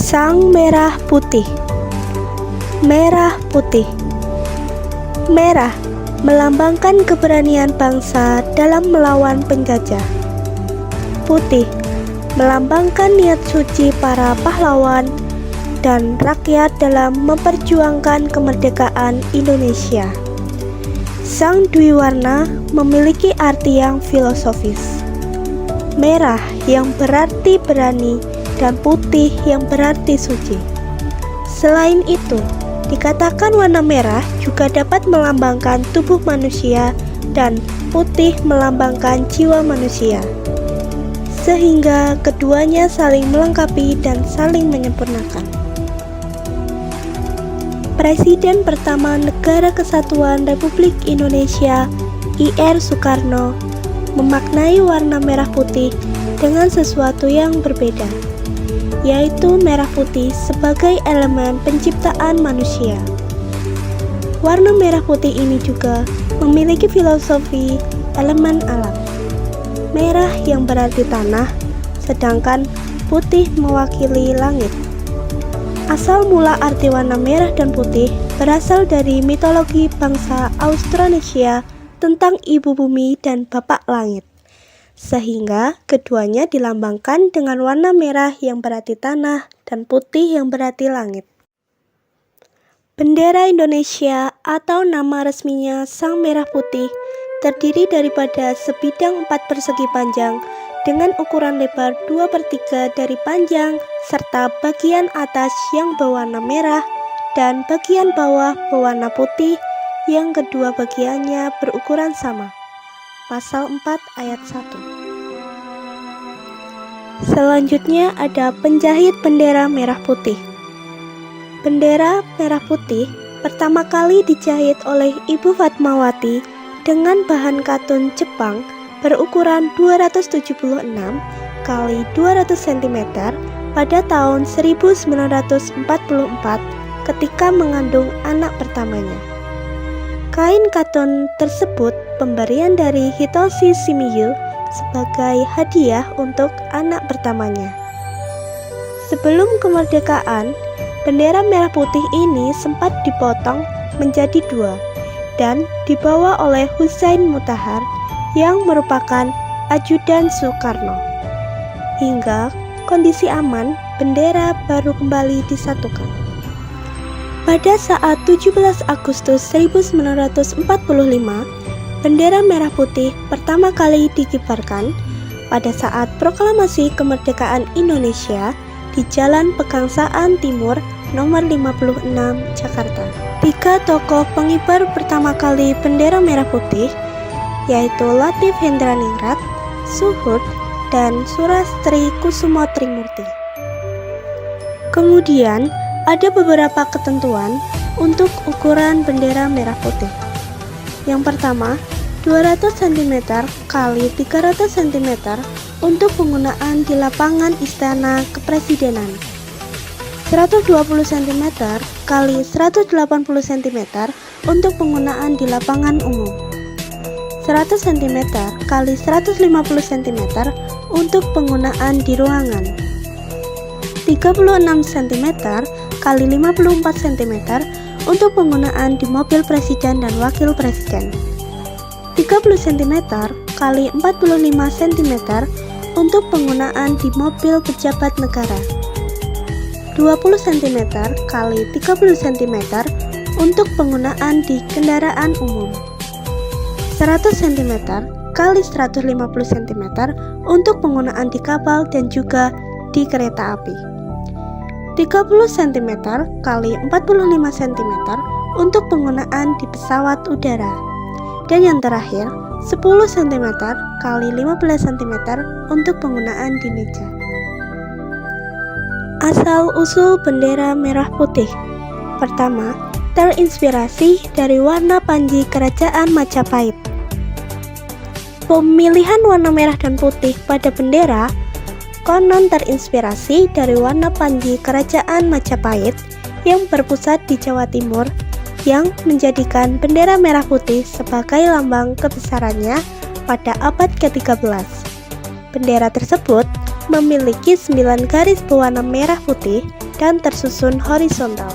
Sang Merah Putih. Merah putih. Merah melambangkan keberanian bangsa dalam melawan penjajah. Putih melambangkan niat suci para pahlawan dan rakyat dalam memperjuangkan kemerdekaan Indonesia. Sang Dwi Warna memiliki arti yang filosofis. Merah yang berarti berani dan putih yang berarti suci. Selain itu, dikatakan warna merah juga dapat melambangkan tubuh manusia dan putih melambangkan jiwa manusia, sehingga keduanya saling melengkapi dan saling menyempurnakan. Presiden pertama Negara Kesatuan Republik Indonesia, Ir Soekarno, memaknai warna merah putih dengan sesuatu yang berbeda, yaitu merah putih sebagai elemen penciptaan manusia. Warna merah putih ini juga memiliki filosofi elemen alam. Merah yang berarti tanah, sedangkan putih mewakili langit. Asal mula arti warna merah dan putih berasal dari mitologi bangsa Austronesia tentang ibu bumi dan bapak langit, sehingga keduanya dilambangkan dengan warna merah yang berarti tanah dan putih yang berarti langit. Bendera Indonesia atau nama resminya Sang Merah Putih terdiri daripada sebidang 4 persegi panjang dengan ukuran lebar 2/3 dari panjang serta bagian atas yang berwarna merah dan bagian bawah berwarna putih yang kedua bagiannya berukuran sama. Pasal 4 ayat 1. Selanjutnya ada penjahit bendera merah putih. Bendera merah putih pertama kali dijahit oleh Ibu Fatmawati dengan bahan katun Jepang berukuran 276 x 200 cm pada tahun 1944 ketika mengandung anak pertamanya. Kain katun tersebut pemberian dari Hitoshi Shimizu sebagai hadiah untuk anak pertamanya. Sebelum kemerdekaan, bendera merah putih ini sempat dipotong menjadi 2 dan dibawa oleh Hussein Mutahar yang merupakan ajudan Soekarno. Hingga kondisi aman, bendera baru kembali disatukan. Pada saat 17 Agustus 1945, bendera merah putih pertama kali dikibarkan pada saat proklamasi kemerdekaan Indonesia di Jalan Pegangsaan Timur nomor 56 Jakarta. 3 tokoh pengibar pertama kali bendera merah putih yaitu Latif Hendraningrat, Suhud, dan Surastri Kusumo Trimurti. Kemudian ada beberapa ketentuan untuk ukuran bendera merah putih. Yang pertama, 200 cm x 300 cm untuk penggunaan di lapangan Istana Kepresidenan, 120 cm x 180 cm untuk penggunaan di lapangan umum, 100 cm x 150 cm untuk penggunaan di ruangan, 36 cm x 54 cm untuk penggunaan di mobil presiden dan wakil presiden, 30 cm x 45 cm untuk penggunaan di mobil pejabat negara, 20 cm x 30 cm untuk penggunaan di kendaraan umum, 100 cm x 150 cm untuk penggunaan di kapal dan juga di kereta api, 30 cm x 45 cm untuk penggunaan di pesawat udara, dan yang terakhir 10 cm x 15 cm untuk penggunaan di meja. Asal-usul bendera merah putih. Pertama, terinspirasi dari warna panji Kerajaan Majapahit. Pemilihan warna merah dan putih pada bendera konon terinspirasi dari warna panji Kerajaan Majapahit yang berpusat di Jawa Timur yang menjadikan bendera merah putih sebagai lambang kebesarannya pada abad ke-13. Bendera tersebut memiliki 9 garis berwarna merah putih dan tersusun horizontal.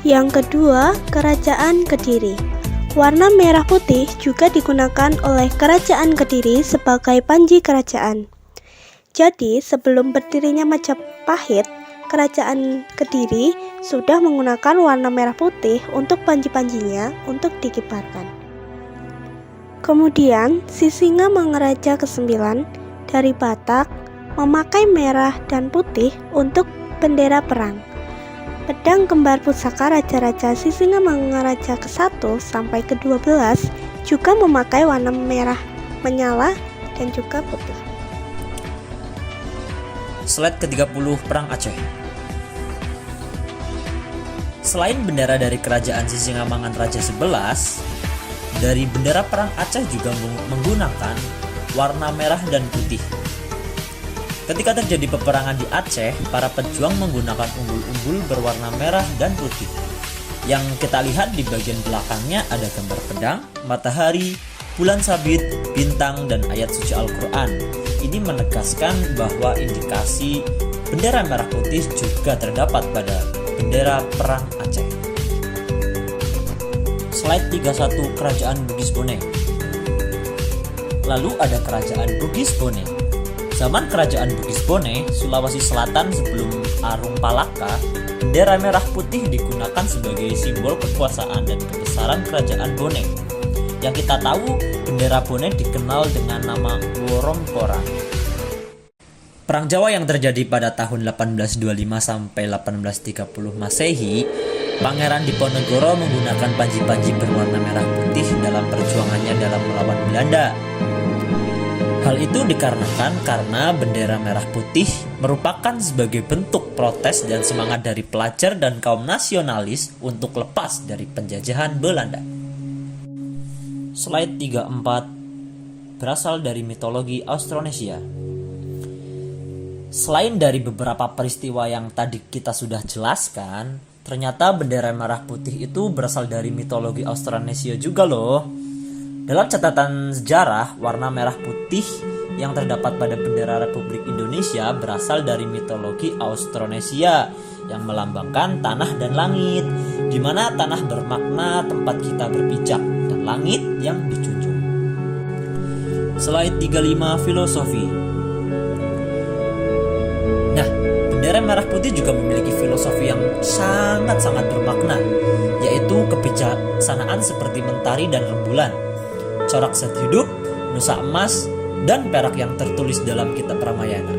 Yang kedua, Kerajaan Kediri. Warna merah putih juga digunakan oleh Kerajaan Kediri sebagai panji kerajaan. Jadi, sebelum berdirinya Majapahit, Kerajaan Kediri sudah menggunakan warna merah putih untuk panji-panjinya untuk dikibarkan. Kemudian, Sisinga Mangaraja ke-9 dari Batak memakai merah dan putih untuk bendera perang. Pedang kembar pusaka Raja-Raja Sisinga Mangaraja ke-1 sampai ke-12 juga memakai warna merah menyala dan juga putih. Slide ke-30 Perang Aceh. Selain bendera dari Kerajaan Sisingamangaraja 11, dari bendera Perang Aceh juga menggunakan warna merah dan putih. Ketika terjadi peperangan di Aceh, para pejuang menggunakan umbul-umbul berwarna merah dan putih. Yang kita lihat di bagian belakangnya ada gambar pedang, matahari, bulan sabit, bintang, dan ayat suci Al-Quran. Ini menegaskan bahwa indikasi bendera merah putih juga terdapat pada bendera Perang Aceh. Slide 31 Kerajaan Bugis Bone. Lalu ada Kerajaan Bugis Bone. Zaman Kerajaan Bugis Bone, Sulawesi Selatan sebelum Arung Palaka, bendera merah putih digunakan sebagai simbol kekuasaan dan kebesaran Kerajaan Bone. Yang kita tahu, bendera Bone dikenal dengan nama Woromkora. Perang Jawa yang terjadi pada tahun 1825 sampai 1830 Masehi, Pangeran Diponegoro menggunakan panji-panji berwarna merah putih dalam perjuangannya dalam melawan Belanda. Hal itu dikarenakan karena bendera merah putih merupakan sebagai bentuk protes dan semangat dari pelajar dan kaum nasionalis untuk lepas dari penjajahan Belanda. Slide 34 berasal dari mitologi Austronesia. Selain dari beberapa peristiwa yang tadi kita sudah jelaskan, ternyata bendera merah putih itu berasal dari mitologi Austronesia juga loh. Dalam catatan sejarah, warna merah putih yang terdapat pada bendera Republik Indonesia berasal dari mitologi Austronesia yang melambangkan tanah dan langit, di mana tanah bermakna tempat kita berpijak dan langit yang dijunjung. Slide 35 Filosofi. Nah, bendera merah putih juga memiliki filosofi yang sangat-sangat bermakna, yaitu kebijaksanaan seperti mentari dan rembulan, corak zat hidup, nusa emas, dan perak yang tertulis dalam kitab Ramayana.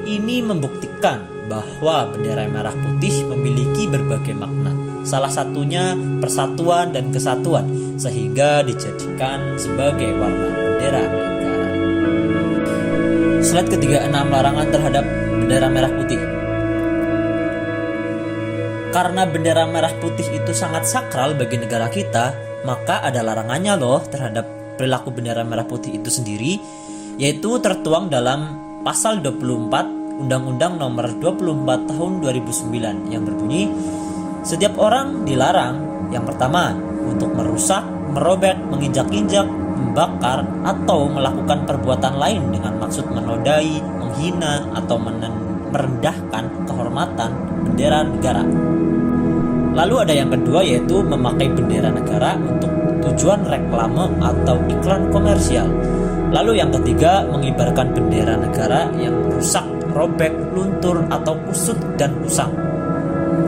Ini membuktikan bahwa bendera merah putih memiliki berbagai makna. Salah satunya persatuan dan kesatuan, sehingga dijadikan sebagai warna bendera negara. Slide ke-36 larangan terhadap bendera merah putih. Karena bendera merah putih itu sangat sakral bagi negara kita, maka ada larangannya loh terhadap perilaku bendera merah putih itu sendiri, yaitu tertuang dalam pasal 24 Undang-Undang Nomor 24 Tahun 2009 yang berbunyi, setiap orang dilarang yang pertama untuk merusak, merobek, menginjak-injak, membakar, atau melakukan perbuatan lain dengan maksud menodai, menghina, atau merendahkan kehormatan bendera negara. Lalu ada yang kedua, yaitu memakai bendera negara untuk tujuan reklame atau iklan komersial. Lalu yang ketiga, mengibarkan bendera negara yang rusak, robek, luntur, atau kusut dan usang.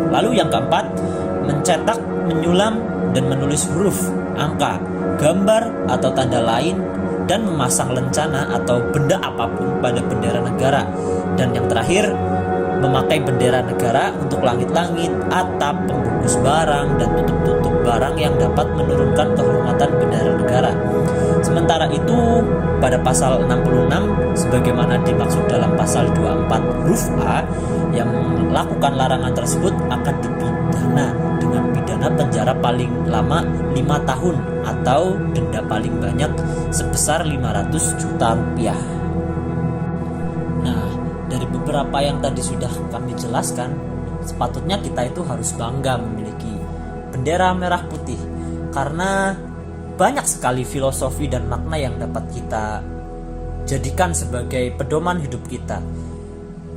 Lalu yang keempat, mencetak, menyulam, dan menulis huruf, angka, gambar, atau tanda lain, dan memasang lencana atau benda apapun pada bendera negara. Dan yang terakhir, memakai bendera negara untuk langit-langit, atap, pembungkus barang, dan tutup-tutup barang yang dapat menurunkan kehormatan bendera negara. Sementara itu, pada pasal 66, sebagaimana dimaksud dalam pasal 24 huruf A, yang melakukan larangan tersebut akan dipidana dengan pidana penjara paling lama 5 tahun atau denda paling banyak sebesar 500 juta rupiah. Nah, dari beberapa yang tadi sudah kami jelaskan, sepatutnya kita itu harus bangga memiliki bendera merah putih, karena banyak sekali filosofi dan makna yang dapat kita jadikan sebagai pedoman hidup kita.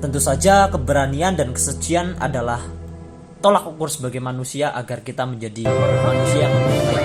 Tentu saja keberanian dan kesucian adalah tolak ukur sebagai manusia agar kita menjadi manusia yang memiliki